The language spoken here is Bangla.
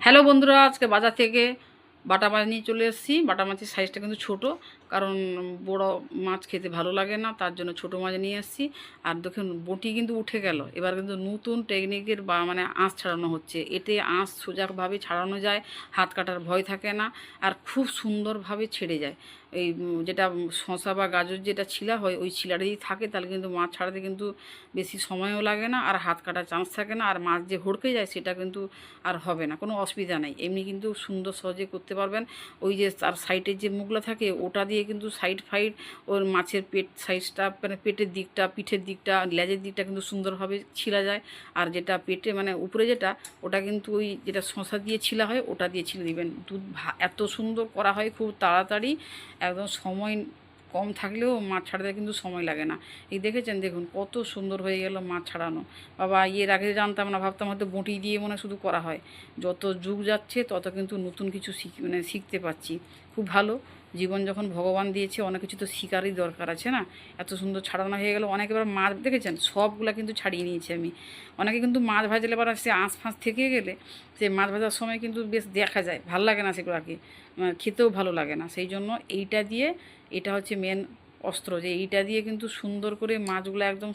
হ্যালো বন্ধুরা, আজকে বাজার থেকে বাটা মাছ নিয়ে চলে এসেছি। বাটা মাছের সাইজটা কিন্তু ছোট, কারণ বড় মাছ খেতে ভালো লাগে না, তার জন্য ছোট মাছ নিয়ে এসেছি। আর দেখুন বটি কিন্তু উঠে গেল। এবার কিন্তু নতুন টেকনিকের মানে আঁশ ছাড়ানো হচ্ছে। এতে আঁশ সোজাভাবে ছাড়ানো যায়, হাত কাটার ভয় থাকে না, আর খুব সুন্দরভাবে ছেড়ে যায়। এই যেটা শসা বা গাজর যেটা ছিলা হয়, ওই ছিলাটা যদি থাকে তাহলে কিন্তু মাছ ছাড়াতে কিন্তু বেশি সময়ও লাগে না, আর হাত কাটার চান্স থাকে না, আর মাছ যে হড়কে যায় সেটা কিন্তু আর হবে না, কোনো অসুবিধা নেই। এমনি কিন্তু সুন্দর সহজে করতে পারবেন। ওই যে তার সাইডের যে মুখলা থাকে ওটা দিয়ে কিন্তু সাইড ফাইড ওর মাছের পেট সাইজটা, মানে পেটের দিকটা, পিঠের দিকটা, লেজের দিকটা কিন্তু সুন্দরভাবে ছিলা যায়। আর যেটা পেটে মানে উপরে যেটা, ওটা কিন্তু ওই যেটা শসা দিয়ে ছিলা হয় ওটা দিয়ে ছিলে দিবেন। এত সুন্দর করা হয়, খুব তাড়াতাড়ি, একদম সময় কম থাকলেও মাছ ছাড়াতে কিন্তু সময় লাগে না। এই দেখেছেন, দেখুন কত সুন্দর হয়ে গেল মাছ ছাড়ানো। বাবা, এর আগে জানতাম না, ভাবতাম হয়তো বঁটি দিয়ে মনে শুধু করা হয়। যত যুগ যাচ্ছে তত কিন্তু নতুন কিছু শিখতে পাচ্ছি। খুব ভালো। জীবন যখন ভগবান দিয়েছে, অনেক কিছু তো শিকারই দরকার আছে না। এত সুন্দর ছাড়ানো হয়ে গেল। অনেকে এবার মাছ দেখেছেন সবগুলা কিন্তু ছাড়িয়ে নিয়েছি আমি। অনেকে কিন্তু মাছ ভাজলে এবার সে আঁশ ফাঁস থেকে গেলে সে মাছ ভাজার সময় কিন্তু বেশ দেখা যায়, ভালো লাগে না সেগুলোকে, খেতেও ভালো লাগে না। সেই জন্য এইটা দিয়ে, এটা হচ্ছে মেন অস্ত্র, যে এইটা দিয়ে কিন্তু সুন্দর করে মাছগুলো একদম